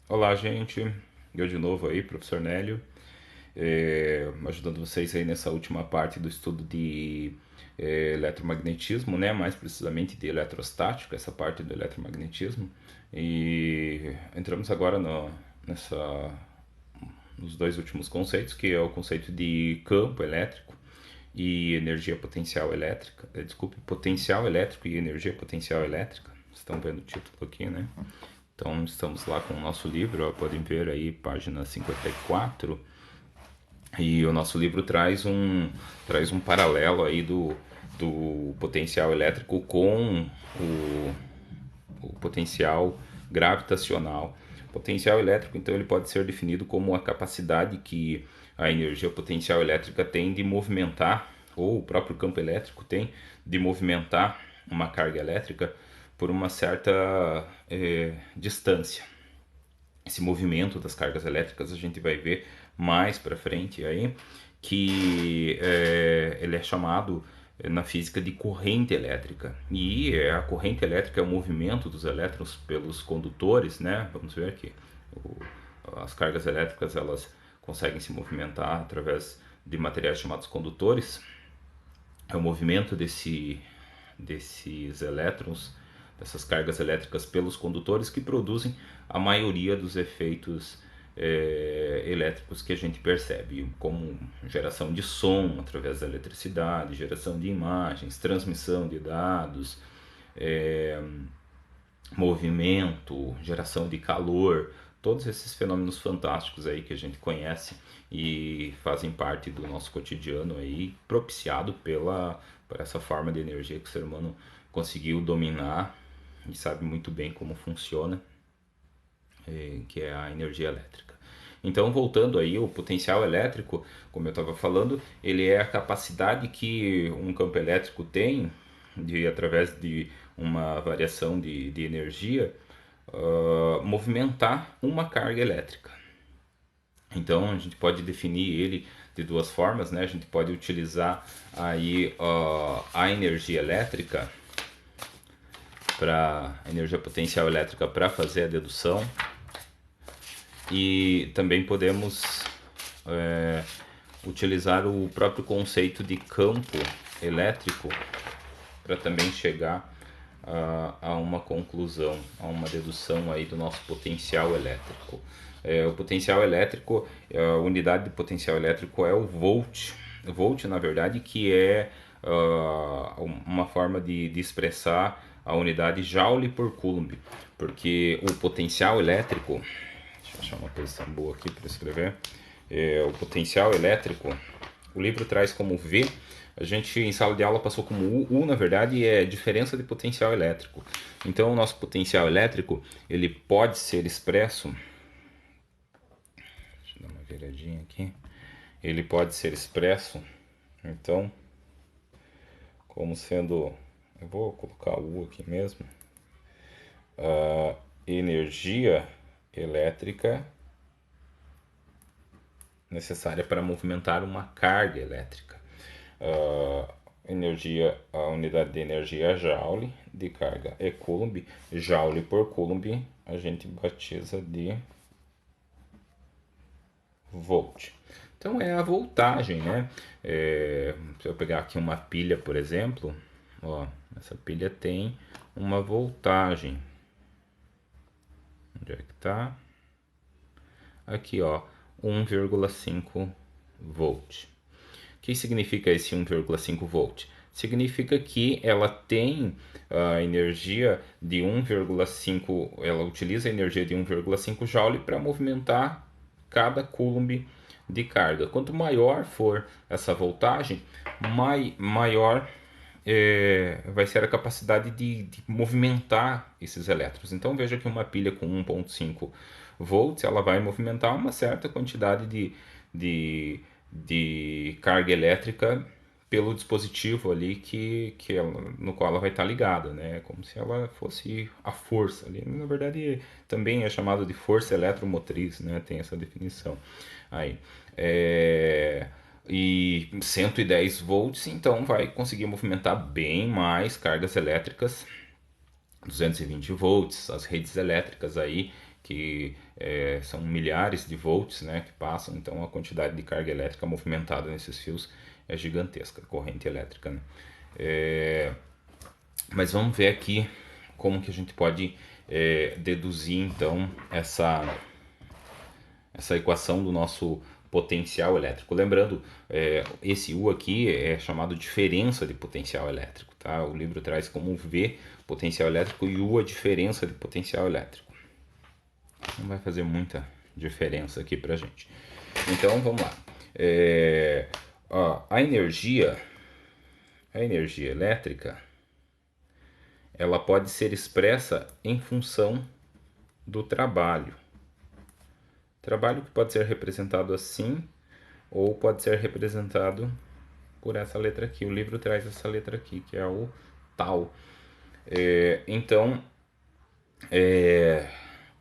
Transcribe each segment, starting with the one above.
Olá, gente. Eu de novo aí, professor Nélio, ajudando vocês aí nessa última parte do estudo de eletromagnetismo, né? Mais precisamente de eletrostática, essa parte do eletromagnetismo. E entramos agora nessa, nos dois últimos conceitos, que é o conceito de campo elétrico e energia potencial elétrica. Desculpe, potencial elétrico e energia potencial elétrica. Vocês estão vendo o título aqui, né? Então estamos lá com o nosso livro, ó, podem ver aí página 54. E o nosso livro traz um paralelo aí do potencial elétrico com o, o potencial gravitacional. O potencial elétrico, então, ele pode ser definido como a capacidade que a energia potencial elétrica tem de movimentar, ou o próprio campo elétrico tem, de movimentar uma carga elétrica por uma certa distância. Esse movimento das cargas elétricas a gente vai ver mais para frente aí, que ele é chamado na física de corrente elétrica. E a corrente elétrica é o movimento dos elétrons pelos condutores, né? Vamos ver aqui. As cargas elétricas elas conseguem se movimentar através de materiais chamados condutores. É o movimento desses elétrons, dessas cargas elétricas pelos condutores que produzem a maioria dos efeitos elétricos que a gente percebe, como geração de som através da eletricidade, geração de imagens, transmissão de dados, é, movimento, geração de calor, todos esses fenômenos fantásticos aí que a gente conhece e fazem parte do nosso cotidiano aí, propiciado por essa forma de energia que o ser humano conseguiu dominar e sabe muito bem como funciona, que é a energia elétrica. Então, voltando aí, o potencial elétrico, como eu estava falando, ele é a capacidade que um campo elétrico tem de, através de uma variação de energia, movimentar uma carga elétrica. Então, a gente pode definir ele de duas formas, né? A gente pode utilizar aí a energia elétrica para energia potencial elétrica para fazer a dedução, e também podemos utilizar o próprio conceito de campo elétrico para também chegar a uma conclusão, a uma dedução aí do nosso potencial elétrico. O potencial elétrico, a unidade de potencial elétrico é o volt. O volt, na verdade, que é uma forma de expressar a unidade Joule por Coulomb, porque o potencial elétrico, deixa eu achar uma posição boa aqui para escrever, o potencial elétrico, o livro traz como V, a gente em sala de aula passou como U na verdade é diferença de potencial elétrico. Então o nosso potencial elétrico ele pode ser expresso, deixa eu dar uma viradinha aqui, ele pode ser expresso, então, como sendo, eu vou colocar U aqui mesmo, energia elétrica necessária para movimentar uma carga elétrica. A unidade de energia é Joule, de carga é Coulomb, Joule por Coulomb a gente batiza de volt. Então é a voltagem, né? Se eu pegar aqui uma pilha, por exemplo, ó, essa pilha tem uma voltagem. Onde é que tá? Aqui, ó, 1,5 volt. O que significa esse 1,5 volt? Significa que ela tem a energia de 1,5, ela utiliza a energia de 1,5 joule para movimentar cada coulomb de carga. Quanto maior for essa voltagem, maior vai ser a capacidade de movimentar esses elétrons. Então veja que uma pilha com 1,5 volts ela vai movimentar uma certa quantidade de carga elétrica pelo dispositivo ali no qual ela vai estar ligada, né? Como se ela fosse a força ali. Na verdade, também é chamado de força eletromotriz, né? Tem essa definição aí. E 110 volts, então vai conseguir movimentar bem mais cargas elétricas, 220 volts, as redes elétricas aí que são milhares de volts, né, que passam, então a quantidade de carga elétrica movimentada nesses fios é gigantesca, corrente elétrica, né? Mas vamos ver aqui como que a gente pode deduzir então essa equação do nosso potencial elétrico. Lembrando, esse U aqui é chamado diferença de potencial elétrico, tá? O livro traz como V potencial elétrico e U a diferença de potencial elétrico. Não vai fazer muita diferença aqui pra gente. Então vamos lá. A energia elétrica, ela pode ser expressa em função do trabalho. Trabalho que pode ser representado assim ou pode ser representado por essa letra aqui. O livro traz essa letra aqui, que é o tal. Então,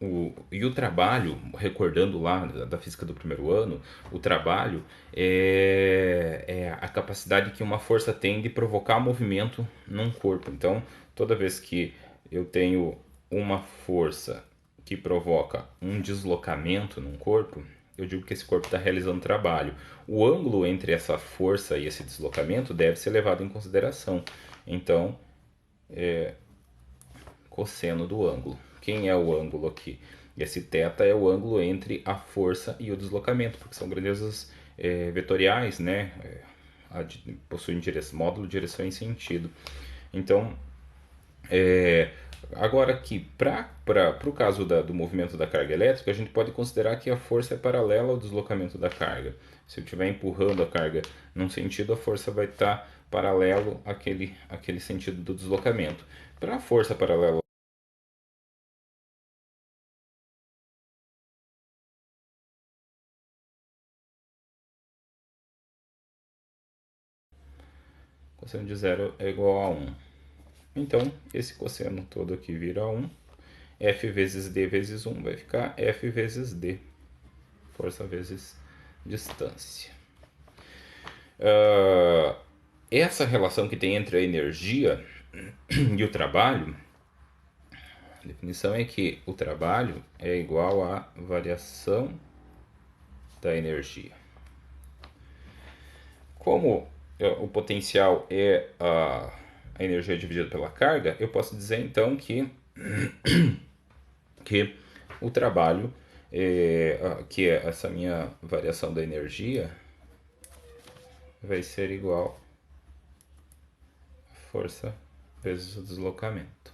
o trabalho, recordando lá da física do primeiro ano, o trabalho é a capacidade que uma força tem de provocar movimento num corpo. Então, toda vez que eu tenho uma força que provoca um deslocamento num corpo, eu digo que esse corpo está realizando trabalho. O ângulo entre essa força e esse deslocamento deve ser levado em consideração. Então, cosseno do ângulo. Quem é o ângulo aqui? Esse θ é o ângulo entre a força e o deslocamento, porque são grandezas vetoriais, né? Possuem módulo, direção e sentido. Então, agora aqui, para o caso do movimento da carga elétrica, a gente pode considerar que a força é paralela ao deslocamento da carga. Se eu estiver empurrando a carga num sentido, a força vai estar paralelo àquele sentido do deslocamento. Para a força paralela cosseno de zero é igual a 1. Então, esse cosseno todo aqui vira 1. F vezes D vezes 1 vai ficar F vezes D. Força vezes distância. Essa relação que tem entre a energia e o trabalho, a definição é que o trabalho é igual à variação da energia. Como o potencial é a energia dividida pela carga, eu posso dizer então que o trabalho, que é essa minha variação da energia, vai ser igual a força vezes o deslocamento.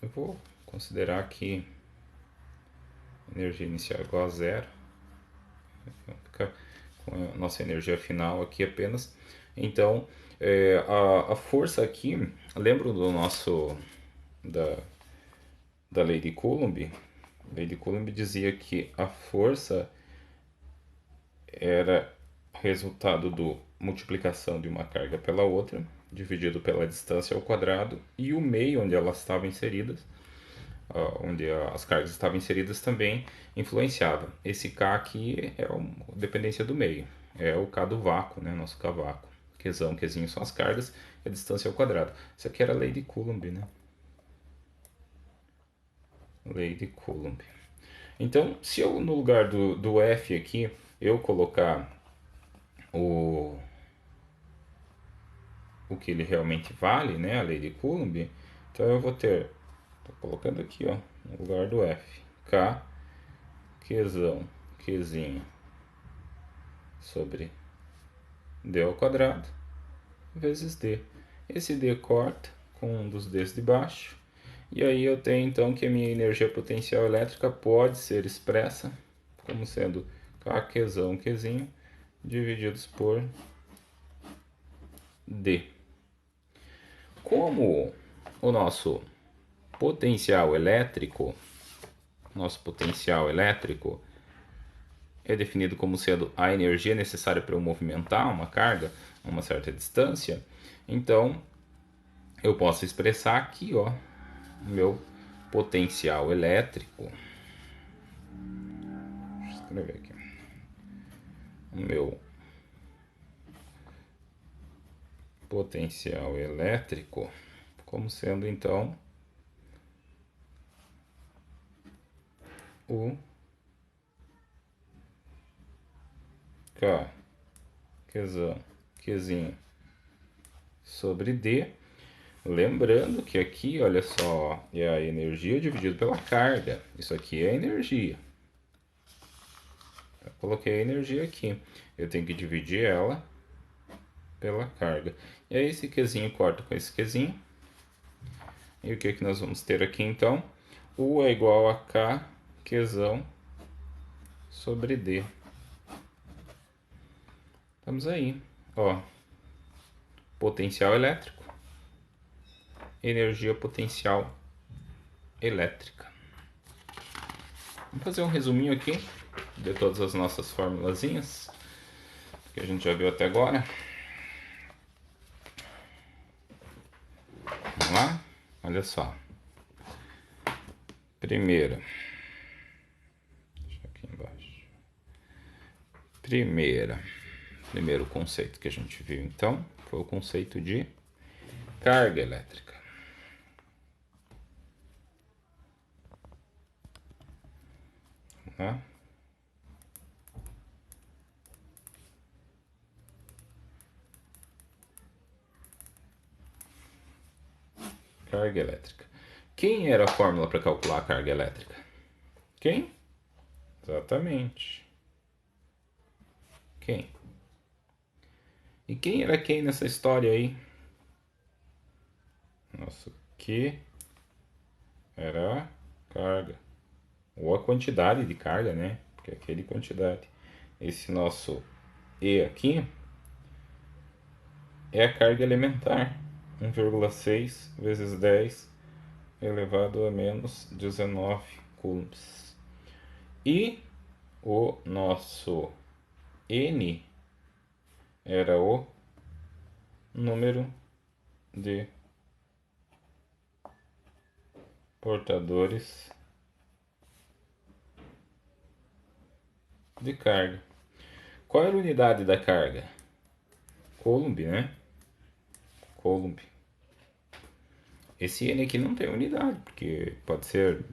Eu vou considerar que energia inicial é igual a zero. Vou ficar com a nossa energia final aqui apenas. Então, a força aqui, lembro do nosso da lei de Coulomb? A lei de Coulomb dizia que a força era resultado do multiplicação de uma carga pela outra, dividido pela distância ao quadrado, e o meio onde elas estavam inseridas, onde as cargas estavam inseridas também influenciava. Esse K aqui é a dependência do meio, é o K do vácuo, né? Nosso K vácuo. Qzão, Qzinho são as cargas e a distância ao quadrado. Isso aqui era a lei de Coulomb, né? Lei de Coulomb. Então, se eu no lugar do F aqui, eu colocar o que ele realmente vale, né, a lei de Coulomb, então eu vou ter, estou colocando aqui, ó, no lugar do F, K, Qzão, Qzinho, sobre D ao quadrado, vezes D. Esse D corta com um dos Ds de baixo, e aí eu tenho então que a minha energia potencial elétrica pode ser expressa como sendo K, Qzão, Qzinho, divididos por D. Como o nosso potencial elétrico é definido como sendo a energia necessária para eu movimentar uma carga a uma certa distância, então eu posso expressar aqui, ó, o meu potencial elétrico. Deixa eu escrever aqui. O meu potencial elétrico como sendo então o K, Qzinho sobre D. Lembrando que aqui, olha só, é a energia dividido pela carga. Isso aqui é energia. Eu coloquei a energia aqui. Eu tenho que dividir ela pela carga. E aí esse Qzinho corta com esse Qzinho. E o que nós vamos ter aqui então? U é igual a K, Qzão sobre D. Estamos aí. Ó, potencial elétrico. Energia potencial elétrica. Vamos fazer um resuminho aqui de todas as nossas formulazinhas que a gente já viu até agora. Vamos lá? Olha só. Primeira. Deixa aqui embaixo. Primeiro conceito que a gente viu então foi o conceito de carga elétrica. Tá? Carga elétrica. Quem era a fórmula para calcular a carga elétrica? Quem? Exatamente. Quem? E quem era quem nessa história aí? Nossa, que era a carga. Ou a quantidade de carga, né? Porque aqui é de quantidade. Esse nosso E aqui é a carga elementar. 1,6 vezes 10 elevado a menos 19 coulombs. E o nosso N era o número de portadores de carga. Qual era a unidade da carga? Coulomb, né? Coulomb. Esse N aqui não tem unidade, porque pode ser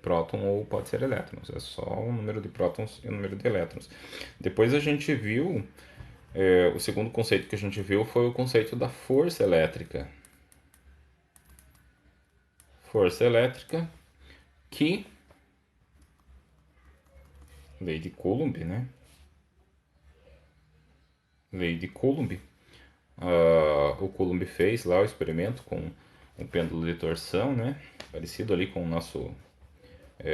próton ou pode ser elétrons. É só o número de prótons e o número de elétrons. Depois a gente viu, o segundo conceito que a gente viu foi o conceito da força elétrica. Força elétrica que... Lei de Coulomb, né? Lei de Coulomb. O Coulomb fez lá o experimento com um pêndulo de torção, né? Parecido ali com o nosso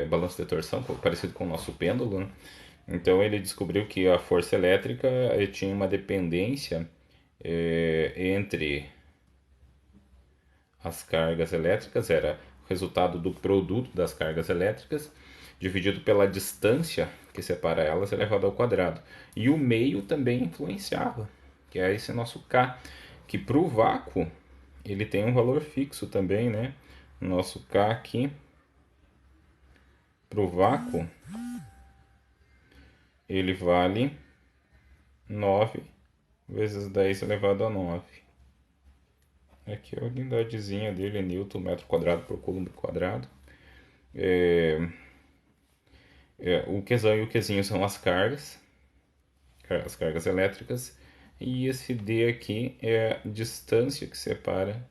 balanço de torção, parecido com o nosso pêndulo, né? Então ele descobriu que a força elétrica tinha uma dependência entre as cargas elétricas, era o resultado do produto das cargas elétricas dividido pela distância que separa elas elevado ao quadrado. E o meio também influenciava, que é esse nosso K, que para o vácuo ele tem um valor fixo também, né? O nosso K aqui, para o vácuo, ele vale 9 vezes 10 elevado a 9. Aqui a unidadezinha dele é Newton metro quadrado por Coulomb quadrado. O Qzão e o Qzinho são as cargas elétricas. E esse D aqui é a distância que separa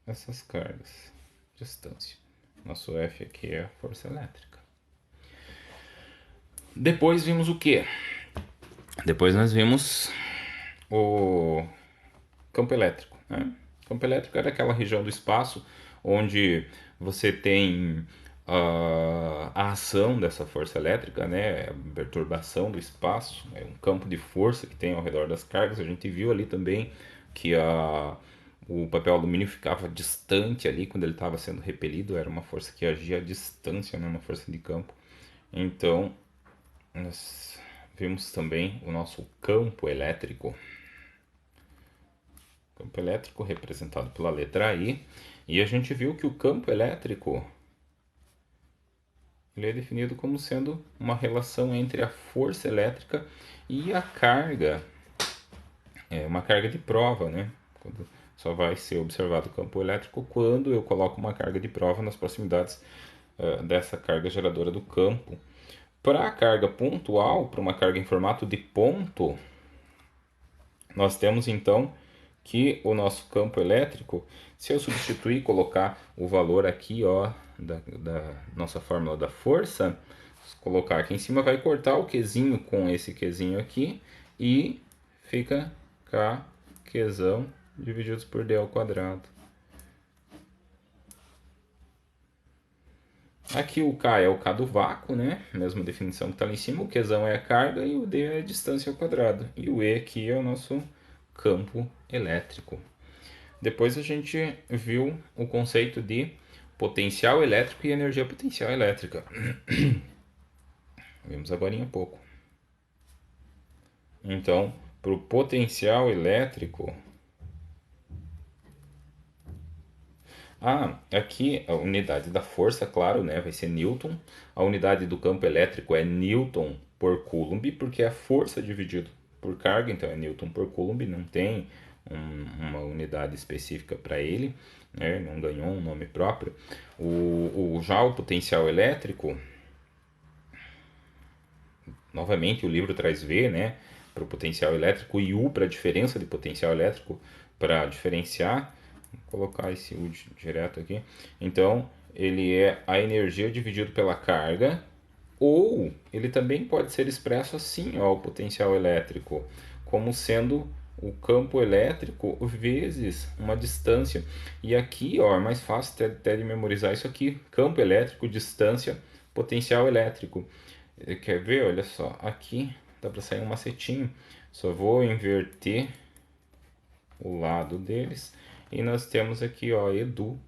essas cargas. Distância. Nosso F aqui é a força elétrica. Depois vimos o que? Depois nós vimos o campo elétrico, né? O campo elétrico era aquela região do espaço onde você tem a ação dessa força elétrica, né? A perturbação do espaço, é um campo de força que tem ao redor das cargas. A gente viu ali também que o papel alumínio ficava distante ali quando ele estava sendo repelido, era uma força que agia à distância, né? Uma força de campo. Então, nós vimos também o nosso campo elétrico. Campo elétrico representado pela letra I. E a gente viu que o campo elétrico ele é definido como sendo uma relação entre a força elétrica e a carga. É uma carga de prova, né? Quando só vai ser observado o campo elétrico quando eu coloco uma carga de prova nas proximidades dessa carga geradora do campo. Para a carga pontual, para uma carga em formato de ponto, nós temos então que o nosso campo elétrico, se eu substituir e colocar o valor aqui, ó, da nossa fórmula da força, colocar aqui em cima, vai cortar o Qzinho com esse Qzinho aqui e fica K Qzão divididos por D ao quadrado. Aqui o K é o K do vácuo, né? Mesma definição que está ali em cima. O Qzão é a carga e o D é a distância ao quadrado. E o E aqui é o nosso campo elétrico. Depois a gente viu o conceito de potencial elétrico e energia potencial elétrica. Vimos agora há pouco. Então, para o potencial elétrico... aqui a unidade da força, claro, né, vai ser Newton. A unidade do campo elétrico é Newton por Coulomb, porque é a força dividido por carga, então é Newton por Coulomb, não tem uma unidade específica para ele, né, não ganhou um nome próprio. Já o potencial elétrico, novamente o livro traz V, né, para o potencial elétrico e U para a diferença de potencial elétrico, para diferenciar. Vou colocar esse U direto aqui. Então, ele é a energia dividido pela carga, ou ele também pode ser expresso assim, ó, o potencial elétrico, como sendo o campo elétrico vezes uma distância. E aqui, ó, é mais fácil até de memorizar isso aqui: campo elétrico, distância, potencial elétrico. Quer ver? Olha só, aqui dá para sair um macetinho. Só vou inverter o lado deles e nós temos aqui, ó, EDU,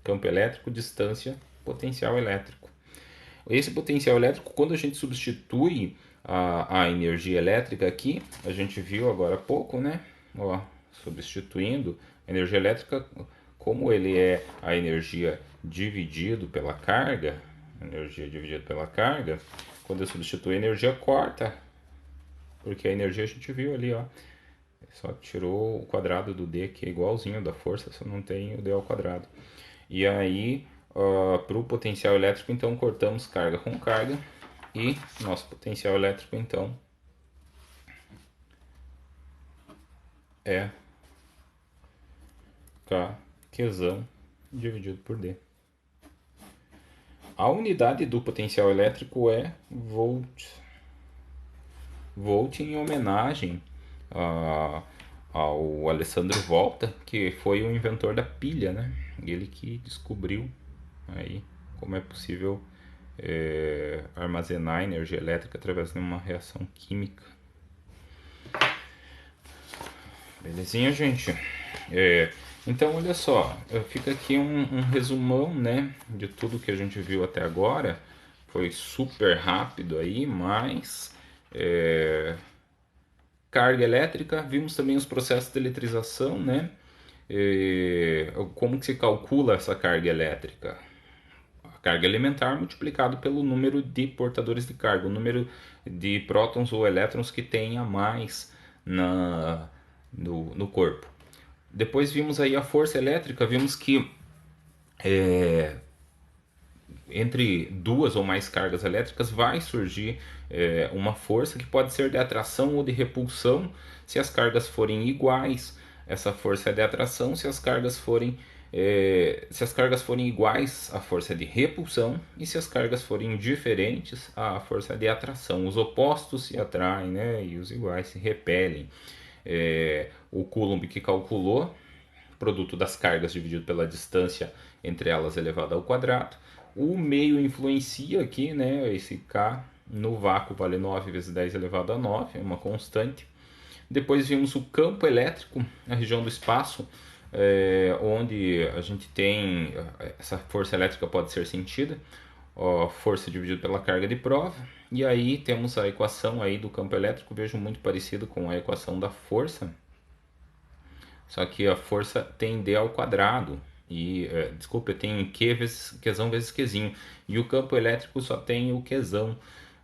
campo elétrico, distância, potencial elétrico. Esse potencial elétrico, quando a gente substitui a energia elétrica aqui, a gente viu agora há pouco, né? Ó, substituindo a energia elétrica, como ele é a energia dividido pela carga, quando eu substituo a energia, corta, porque a energia a gente viu ali, ó, só tirou o quadrado do D, que é igualzinho da força, só não tem o D ao quadrado. E aí, para o potencial elétrico, então, cortamos carga com carga. E nosso potencial elétrico, então, é K Qzão dividido por D. A unidade do potencial elétrico é volt. Volt em homenagem ao Alessandro Volta, que foi o inventor da pilha, né? Ele que descobriu aí como é possível armazenar energia elétrica através de uma reação química. Belezinha, gente? Então, olha só, fica aqui um resumão, né, de tudo que a gente viu até agora. Foi super rápido aí, mas carga elétrica, vimos também os processos de eletrização, né? Como que se calcula essa carga elétrica? A carga elementar multiplicado pelo número de portadores de carga, o número de prótons ou elétrons que tem a mais no corpo. Depois vimos aí a força elétrica, vimos que entre duas ou mais cargas elétricas vai surgir uma força que pode ser de atração ou de repulsão. Se as cargas forem iguais, essa força é de atração. Se as cargas forem iguais, a força é de repulsão. E se as cargas forem diferentes, a força é de atração. Os opostos se atraem, né? E os iguais se repelem. O Coulomb, que calculou produto das cargas dividido pela distância entre elas elevado ao quadrado. O meio influencia aqui, né? Esse K no vácuo vale 9 vezes 10 elevado a 9, é uma constante. Depois vimos o campo elétrico, a região do espaço, onde a gente tem essa força elétrica pode ser sentida, força dividida pela carga de prova. E aí temos a equação aí do campo elétrico, vejo muito parecido com a equação da força, só que a força tem D ao quadrado. E, desculpa, tem Qzão vezes Qzinho. E o campo elétrico só tem o Qzão.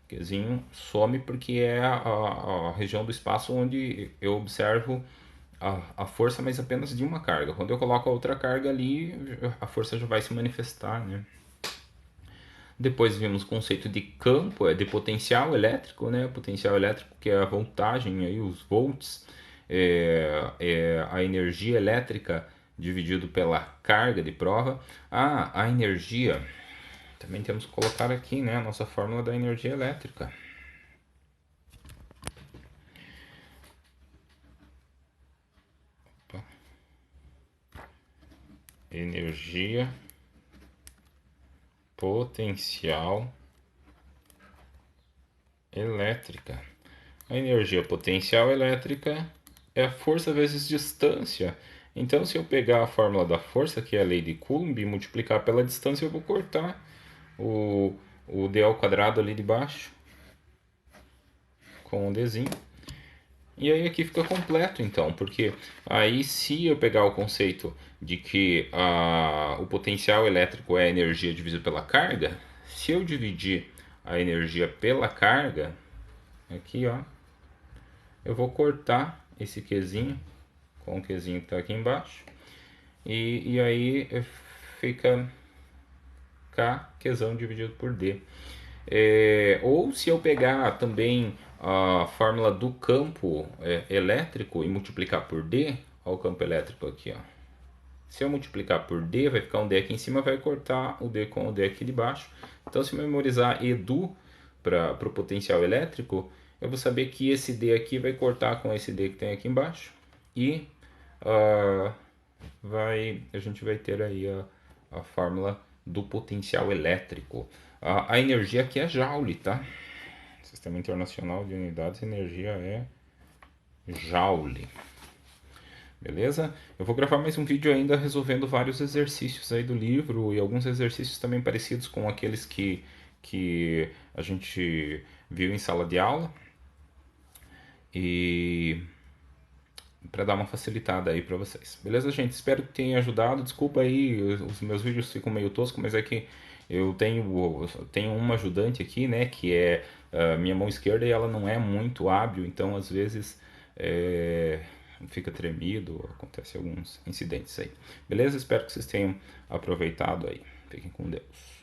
Qzinho some porque é a região do espaço onde eu observo a força, mas apenas de uma carga. Quando eu coloco a outra carga ali, a força já vai se manifestar, né? Depois vimos o conceito de campo, de potencial elétrico, né? Potencial elétrico que é a voltagem, aí, os volts, é a energia elétrica dividido pela carga de prova. A energia, também temos que colocar aqui, né, a nossa fórmula da energia elétrica. Opa. Energia potencial elétrica. A energia potencial elétrica é a força vezes distância. Então, se eu pegar a fórmula da força, que é a lei de Coulomb, e multiplicar pela distância, eu vou cortar o, o d ao quadrado ali de baixo com um dzinho. E aí aqui fica completo então, porque aí se eu pegar o conceito de que o potencial elétrico é a energia dividida pela carga, se eu dividir a energia pela carga, aqui ó, eu vou cortar esse Qzinho com o Qzinho que está aqui embaixo, e aí fica K Qzão dividido por D. Ou se eu pegar também a fórmula do campo elétrico e multiplicar por D, olha o campo elétrico aqui, ó. Se eu multiplicar por D, vai ficar um D aqui em cima, vai cortar o D com o D aqui de baixo. Então, se eu memorizar EDU para o potencial elétrico, eu vou saber que esse D aqui vai cortar com esse D que tem aqui embaixo. E a gente vai ter aí a fórmula do potencial elétrico. A energia aqui é Joule, tá? Sistema Internacional de Unidades de Energia é Joule. Beleza? Eu vou gravar mais um vídeo ainda resolvendo vários exercícios aí do livro e alguns exercícios também parecidos com aqueles que a gente viu em sala de aula. E para dar uma facilitada aí para vocês. Beleza, gente? Espero que tenha ajudado. Desculpa aí, os meus vídeos ficam meio toscos, mas é que eu tenho uma ajudante aqui, né, que é minha mão esquerda e ela não é muito hábil, então às vezes fica tremido, acontece alguns incidentes aí. Beleza? Espero que vocês tenham aproveitado aí. Fiquem com Deus.